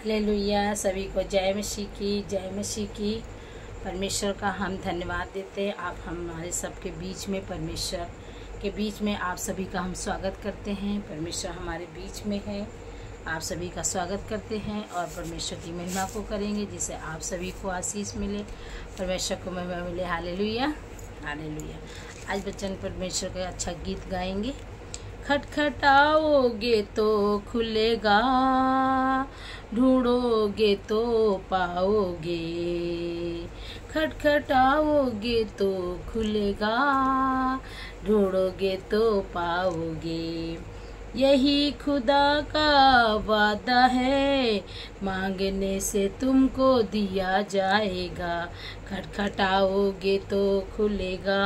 Hallelujah. सभी को जय मसीह की, जय मसीह की। परमेश्वर का हम धन्यवाद देते हैं। आप हमारे सबके बीच में, परमेश्वर के बीच में आप सभी का हम स्वागत करते हैं। परमेश्वर हमारे बीच में है, आप सभी का स्वागत करते हैं और परमेश्वर की महिमा को करेंगे, जिससे आप सभी को आशीष मिले, परमेश्वर को महिमा मिले। Hallelujah, hallelujah. आज बच्चन परमेश्वर का अच्छा गीत गाएंगे। खटखटाओगे तो खुलेगा, ढूंढोगे तो पाओगे। खटखटाओगे तो खुलेगा, ढूंढोगे तो पाओगे। यही खुदा का वादा है, मांगने से तुमको दिया जाएगा। खटखटाओगे तो खुलेगा,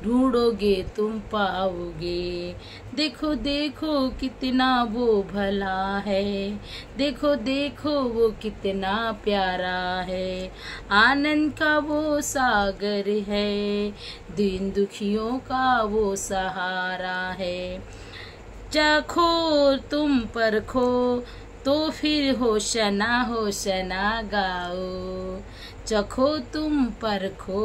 ढूंढोगे तुम पाओगे। देखो देखो कितना वो भला है, देखो देखो वो कितना प्यारा है। आनंद का वो सागर है, दीन दुखियों का वो सहारा है। चखो तुम परखो तो फिर होशना होशना गाओ। चखो तुम परखो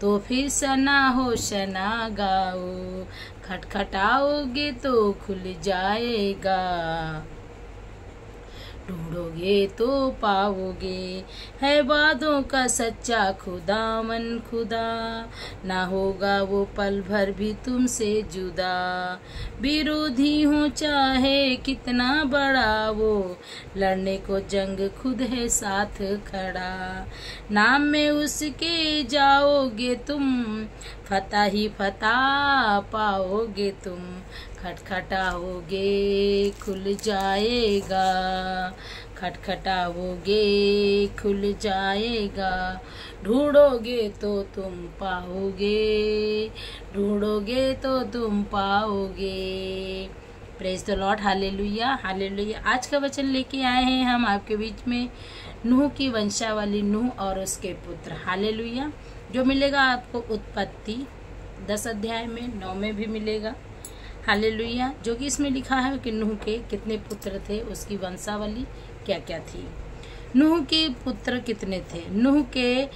तो फिर सना होशना गाओ। खटखटाओगे तो खुल जाएगा, ढूंढोगे तो पाओगे। है वादों का सच्चा खुदा मन खुदा, ना होगा वो पल भर भी तुमसे जुदा। विरोधी हो चाहे कितना बड़ा वो, लड़ने को जंग खुद है साथ खड़ा। नाम में उसके जाओगे तुम, फतह ही फतह पाओगे तुम। खटखटाओगे खुल जाएगा, खटखटाओगे खुल जाएगा। ढूंढोगे तो तुम पाओगे, ढूंढोगे तो तुम पाओगे। Praise the Lord. Hallelujah, hallelujah. आज का वचन लेके आए हैं हम आपके बीच में, नूह की वंशावली, नूह और उसके पुत्र। हालेलुया। जो मिलेगा आपको उत्पत्ति 10 अध्याय में, 9 में भी मिलेगा। हालेलुया। जो कि इसमें लिखा है कि नूह के कितने पुत्र थे, उसकी वंशावली क्या क्या थी। नूह के पुत्र कितने थे? नूह के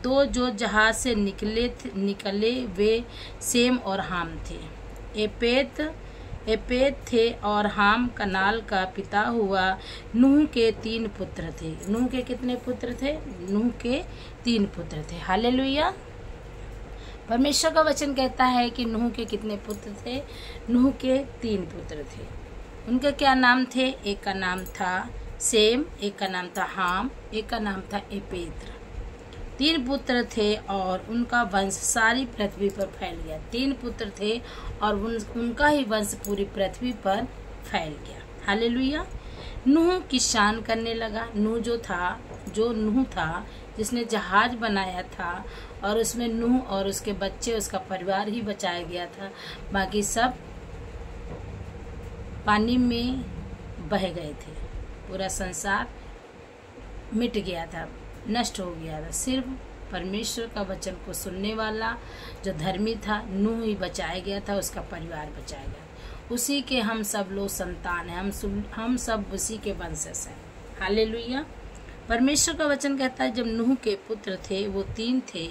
दो जो जहाज से निकले वे सेम और हाम थे। एपेत थे और हाम कनाल का पिता हुआ। नूह के 3 पुत्र थे। नूह के कितने पुत्र थे? नूह के 3 पुत्र थे। हालेलुया। परमेश्वर का वचन कहता है कि नूह के कितने पुत्र थे? नूह के 3 पुत्र थे। उनके क्या नाम थे? एक का नाम था सेम, एक का नाम था हाम, एक का नाम था एपेत्र। 3 पुत्र थे और उनका वंश सारी पृथ्वी पर फैल गया। 3 पुत्र थे और उनका ही वंश पूरी पृथ्वी पर फैल गया। हालेलुया। नूह किसान करने लगा। जो नूह था जिसने जहाज बनाया था, और उसमें नूह और उसके बच्चे, उसका परिवार ही बचाया गया था। बाकी सब पानी में बह गए थे। पूरा संसार मिट गया था, नष्ट हो गया था। सिर्फ परमेश्वर का वचन को सुनने वाला जो धर्मी था, नूह ही बचाया गया था, उसका परिवार बचाया गया। उसी के हम सब लोग संतान हैं, हम सब उसी के वंशज हैं। हालेलुया। परमेश्वर का वचन कहता है जब नूह के पुत्र थे वो 3 थे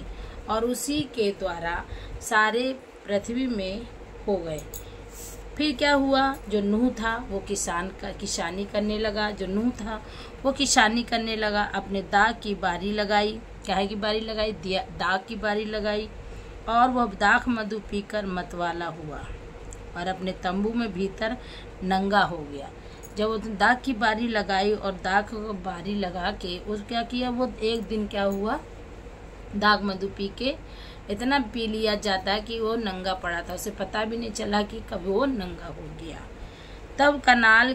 और उसी के द्वारा सारे पृथ्वी में हो गए। फिर क्या हुआ? जो नूह था वो किसानी करने लगा। जो नूह था वो किसानी करने लगा। अपने दाख की बारी लगाई। क्या की बारी लगाई? दाख की बारी लगाई। और वह दाख मधु पीकर मतवाला हुआ और अपने तंबू में भीतर नंगा हो गया। जब वो दाख की बारी लगाई और दाख को बारी लगा के उस क्या किया, वो एक दिन क्या हुआ, दाख मधु पी के इतना पी लिया जाता कि वो नंगा पड़ा था। उसे पता भी नहीं चला कि कब वो नंगा हो गया। तब कनाल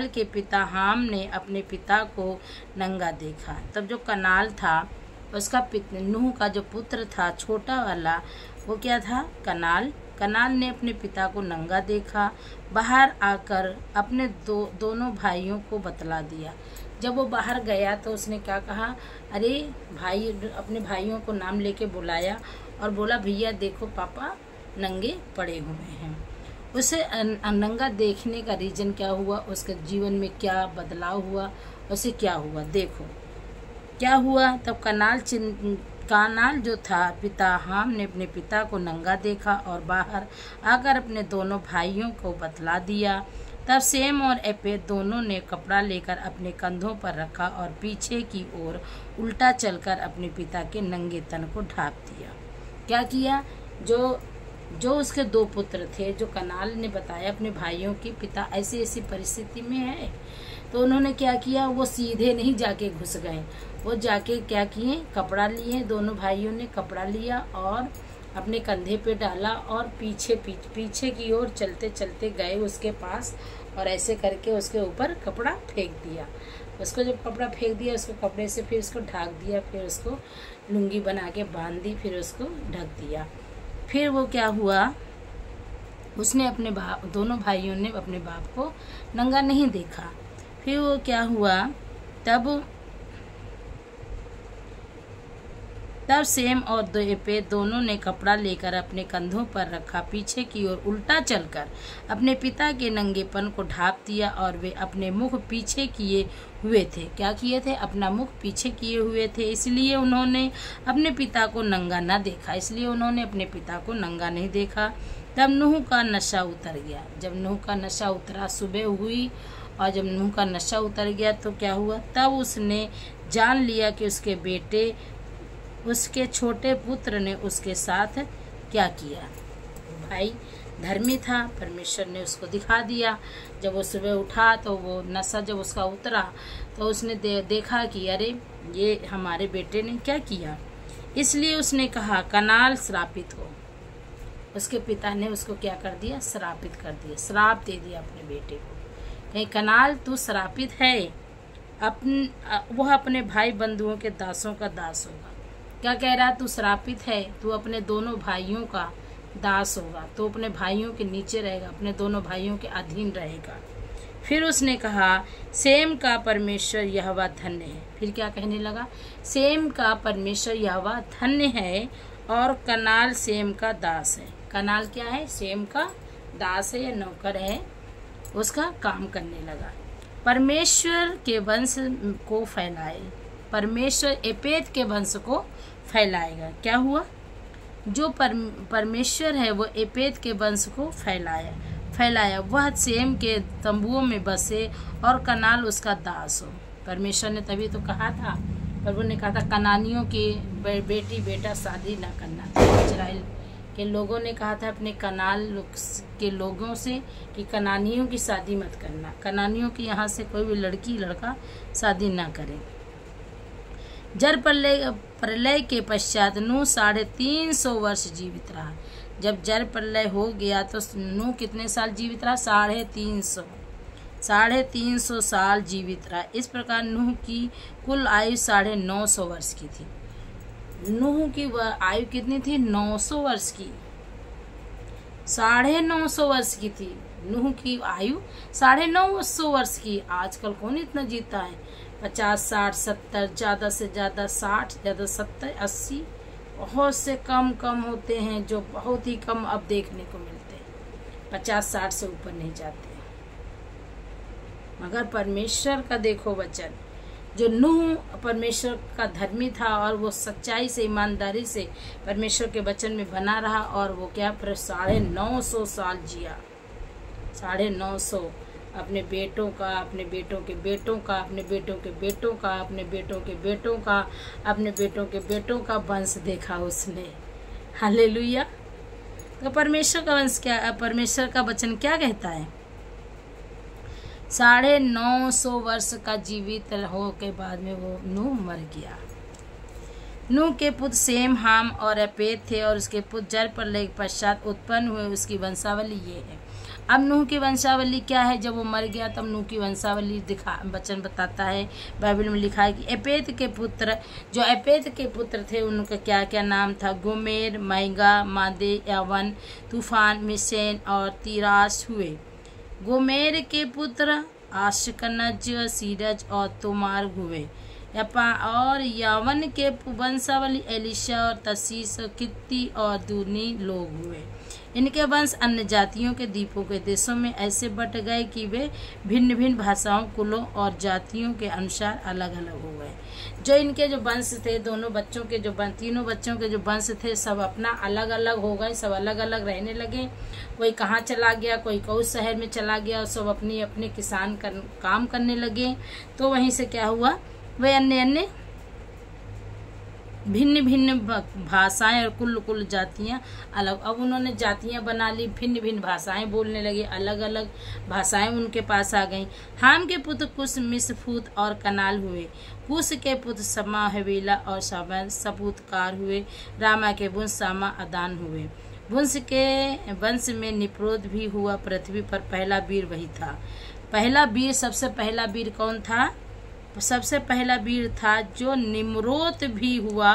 के पिता हाम ने अपने पिता को नंगा देखा। तब जो कनाल था उसका नूह का जो पुत्र था छोटा वाला, वो क्या था? कनाल ने अपने पिता को नंगा देखा। बाहर आकर अपने दोनों भाइयों को बतला दिया। जब वो बाहर गया तो उसने क्या कहा? अरे भाई, अपने भाइयों को नाम लेके बुलाया और बोला, भैया देखो पापा नंगे पड़े हुए हैं। उसे नंगा देखने का रीजन क्या हुआ, उसके जीवन में क्या बदलाव हुआ, उसे क्या हुआ। देखो क्या हुआ। तब कानाल जो था पिता हाम ने अपने पिता को नंगा देखा और बाहर आकर अपने दोनों भाइयों को बतला दिया। तब सेम और एपेत दोनों ने कपड़ा लेकर अपने कंधों पर रखा और पीछे की ओर उल्टा चलकर अपने पिता के नंगे तन को ढांप दिया। क्या किया? जो उसके दो पुत्र थे, जो कनाल ने बताया अपने भाइयों की पिता ऐसी ऐसी परिस्थिति में है, तो उन्होंने क्या किया, वो सीधे नहीं जाके घुस गए, वो जाके क्या किए, कपड़ा लिए। दोनों भाइयों ने कपड़ा लिया और अपने कंधे पे डाला और पीछे की ओर चलते चलते गए उसके पास और ऐसे करके उसके ऊपर कपड़ा फेंक दिया। उसको जब कपड़ा फेंक दिया, उसको कपड़े से फिर उसको ढक दिया, फिर उसको लुंगी बना के बांध दी, फिर उसको ढक दिया। फिर वो क्या हुआ, उसने अपने दोनों भाइयों ने अपने बाप को नंगा नहीं देखा। फिर वो क्या हुआ, तब सेम और एपेत दोनों ने कपड़ा लेकर अपने कंधों पर रखा, पीछे की ओर उल्टा चलकर अपने पिता के नंगेपन को ढांप दिया और वे अपने मुख पीछे किए हुए थे। क्या किए थे? अपना मुख पीछे किए हुए थे, इसलिए उन्होंने अपने पिता को नंगा न देखा, इसलिए उन्होंने अपने पिता को नंगा नहीं देखा। तब नूह का नशा उतर गया। जब नूह का नशा उतरा, सुबह हुई और जब नूह का नशा उतर गया तो क्या हुआ, तब उसने जान लिया कि उसके छोटे पुत्र ने उसके साथ क्या किया। भाई धर्मी था, परमेश्वर ने उसको दिखा दिया। जब वो सुबह उठा तो वो नशा जब उसका उतरा तो उसने देखा कि अरे ये हमारे बेटे ने क्या किया, इसलिए उसने कहा कनाल श्रापित हो। उसके पिता ने उसको क्या कर दिया, श्रापित कर दिया, श्राप दे दिया अपने बेटे को। कहीं कनाल तू श्रापित है, वह अपने भाई बंधुओं के दासों का दास होगा। क्या कह रहा, तू श्रापित है, तू अपने दोनों भाइयों का दास होगा, तो अपने भाइयों के नीचे रहेगा, अपने दोनों भाइयों के अधीन रहेगा। फिर उसने कहा सेम का परमेश्वर यहोवा धन्य है। फिर क्या कहने लगा, सेम का परमेश्वर यहोवा धन्य है और कनाल सेम का दास है। कनाल क्या है, सेम का दास है या नौकर है, उसका काम करने लगा। परमेश्वर के वंश को फैलाए, परमेश्वर एपेत के वंश को फैलाएगा। क्या हुआ, जो परमेश्वर है वो एपेत के वंश को फैलाया। वह सेम के तंबुओं में बसे और कनाल उसका दास हो। परमेश्वर ने तभी तो कहा था, प्रभु ने कहा था कनानियों की बेटी बेटा शादी ना करना। इजराइल के लोगों ने कहा था अपने कनाल के लोगों से कि कनानियों की शादी मत करना, कनानियों की यहाँ से कोई भी लड़की लड़का शादी ना करे। जल प्रलय के पश्चात नूह 350 वर्ष जीवित रहा। जब जल प्रलय हो गया तो नूह कितने साल जीवित रहा, 350 साल जीवित रहा। इस प्रकार नूह की कुल आयु 950 वर्ष की थी। नूह की वह आयु कितनी थी, 900 वर्ष की, 950 वर्ष की थी। नूह की आयु 950 वर्ष की। आजकल कौन इतना जीता है, 50, 60, 70, ज्यादा से ज्यादा 60, ज्यादा 70, 80, बहुत से कम होते हैं जो बहुत ही कम अब देखने को मिलते हैं, 50, 60 से ऊपर नहीं जाते हैं। मगर परमेश्वर का देखो वचन, जो नूह परमेश्वर का धर्मी था और वो सच्चाई से ईमानदारी से परमेश्वर के वचन में बना रहा और वो क्या 950 साल जिया, 950, अपने बेटों का, अपने बेटों के बेटों का, अपने बेटों के बेटों का, अपने बेटों के बेटों का, अपने बेटों के बेटों का वंश देखा उसने। हालेलुया। तो परमेश्वर का वंश क्या, परमेश्वर का वचन क्या कहता है, 950 वर्ष का जीवित हो के बाद में वो नूह मर गया। नूह के पुत्र सेम, हाम और एपेत थे और उसके पुत्र जल प्रलय के पश्चात उत्पन्न हुए। उसकी वंशावली ये है। अब नूह की वंशावली क्या है, जब वो मर गया तब नूह की वंशावली वचन बताता है। बाइबल में लिखा है कि एपेत के पुत्र थे उनका क्या क्या नाम था, गोमेर, मैगा, मादे, यावन, तूफान, मिशेन और तीराश हुए। गोमेर के पुत्र आशकनज, सीरज और तोमार हुए। और यावन के वंशावली एलिशा और तसीस, कित्ती और दूनी लोग हुए। इनके वंश अन्य जातियों के द्वीपों के देशों में ऐसे बट गए कि वे भिन्न भिन्न भाषाओं, कुलों और जातियों के अनुसार अलग अलग हो गए। जो इनके जो वंश थे, तीनों बच्चों के जो वंश थे, सब अपना अलग अलग हो गए, सब अलग अलग रहने लगे। कोई कहाँ चला गया, कोई कौस शहर में चला गया, और सब अपने अपने काम करने लगे। तो वहीं से क्या हुआ, वे अन्य भिन्न भिन्न भाषाएं और कुल जातियां अलग। अब उन्होंने जातियां बना ली, भिन्न भिन्न भाषाएं बोलने लगे, अलग अलग भाषाएं उनके पास आ गईं। हाम के पुत्र कुश, मिस्फूत और कनाल हुए। कुश के पुत्र समा, हवीला और सपूतकार हुए। रामा के वंश सामा, अदान हुए। वंश में निप्रोध भी हुआ। पृथ्वी पर पहला वीर वही था। सबसे पहला वीर कौन था? सबसे पहला वीर था जो निम्रोद भी हुआ।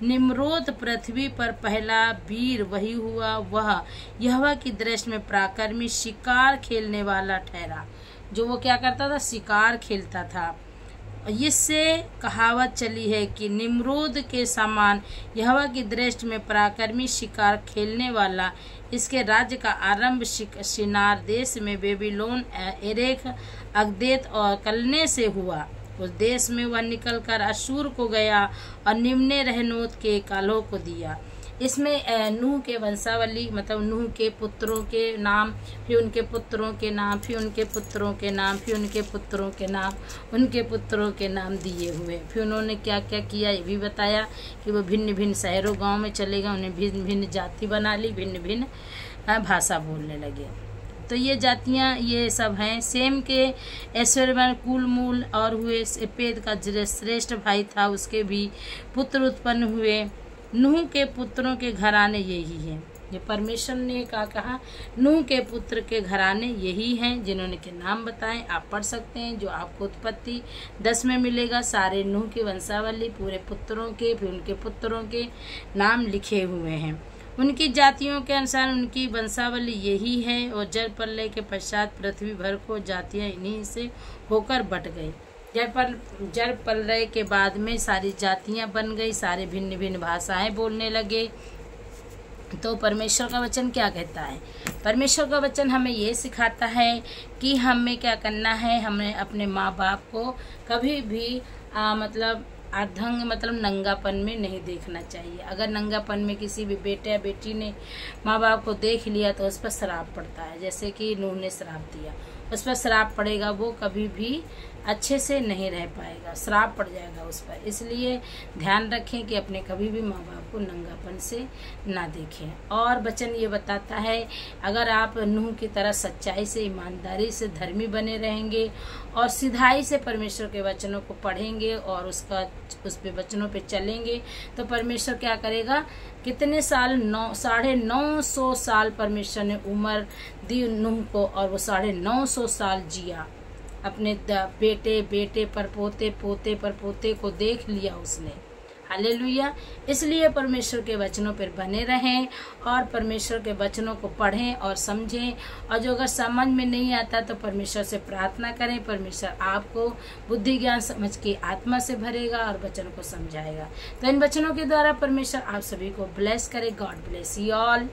निम्रोद पृथ्वी पर पहला वीर वही हुआ। वह यहोवा की दृष्टि में पराक्रमी, शिकार खेलने वाला ठहरा। जो वो क्या करता था? शिकार खेलता था। इससे कहावत चली है कि निम्रोद के समान यहोवा की दृष्टि में पराक्रमी, शिकार खेलने वाला। इसके राज्य का आरंभ शिनार देश में बेबीलोन, एरेख, अगदेत और कलने से हुआ। उस देश में वह निकलकर अशूर को गया और निम्ने रहनोत के कालों को दिया। इसमें नूह के वंशावली, मतलब नूह के पुत्रों के नाम, फिर उनके पुत्रों के नाम, फिर उनके पुत्रों के नाम, फिर उनके पुत्रों के नाम, उनके पुत्रों के नाम दिए हुए। फिर उन्होंने क्या क्या किया ये भी बताया कि वो भिन्न भिन्न शहरों गांव में चले गए, उन्हें भिन्न भिन्न जाति बना ली, भिन्न भिन्न भाषा बोलने लगे। तो ये जातियां ये सब हैं। सेम के ऐश्वर्यवान कुल मूल और हुए। सेपेद का श्रेष्ठ भाई था, उसके भी पुत्र उत्पन्न हुए। नूह के पुत्रों के घराने यही हैं। ये परमेश्वर ने कहा नूह के पुत्र के घराने यही हैं, जिन्होंने के नाम बताएं। आप पढ़ सकते हैं, जो आपको उत्पत्ति 10 में मिलेगा। सारे नूह की वंशावली, पूरे पुत्रों के, फिर उनके पुत्रों के नाम लिखे हुए हैं। उनकी जातियों के अनुसार उनकी वंशावली यही है। और जल प्रलय के पश्चात पृथ्वी भर को जातियां इन्हीं से होकर बट गई। जल प्रलय के बाद में सारी जातियां बन गई, सारे भिन्न भिन्न भाषाएं बोलने लगे। तो परमेश्वर का वचन क्या कहता है? परमेश्वर का वचन हमें ये सिखाता है कि हमें क्या करना है। हमें अपने माँ बाप को कभी भी मतलब नंगापन में नहीं देखना चाहिए। अगर नंगापन में किसी भी बेटे या बेटी ने माँ बाप को देख लिया तो उस पर श्राप पड़ता है। जैसे कि नूह ने श्राप दिया, उस पर श्राप पड़ेगा, वो कभी भी अच्छे से नहीं रह पाएगा, श्राप पड़ जाएगा उस पर। इसलिए ध्यान रखें कि अपने कभी भी माँ बाप को नंगापन से ना देखें। और वचन ये बताता है अगर आप नूह की तरह सच्चाई से, ईमानदारी से धर्मी बने रहेंगे और सिधाई से परमेश्वर के वचनों को पढ़ेंगे और उस पे वचनों पे चलेंगे, तो परमेश्वर क्या करेगा? कितने साल? 950 साल परमेश्वर ने उम्र दी नूह को, और वो 950 साल जिया। अपने बेटे पर पोते, पोते पर पोते को देख लिया उसने। हालेलुया। इसलिए परमेश्वर के वचनों पर बने रहें और परमेश्वर के वचनों को पढ़ें और समझें। और जो अगर समझ में नहीं आता तो परमेश्वर से प्रार्थना करें। परमेश्वर आपको बुद्धि ज्ञान समझ के आत्मा से भरेगा और वचन को समझाएगा। तो इन वचनों के द्वारा परमेश्वर आप सभी को ब्लेस करे। God bless you all.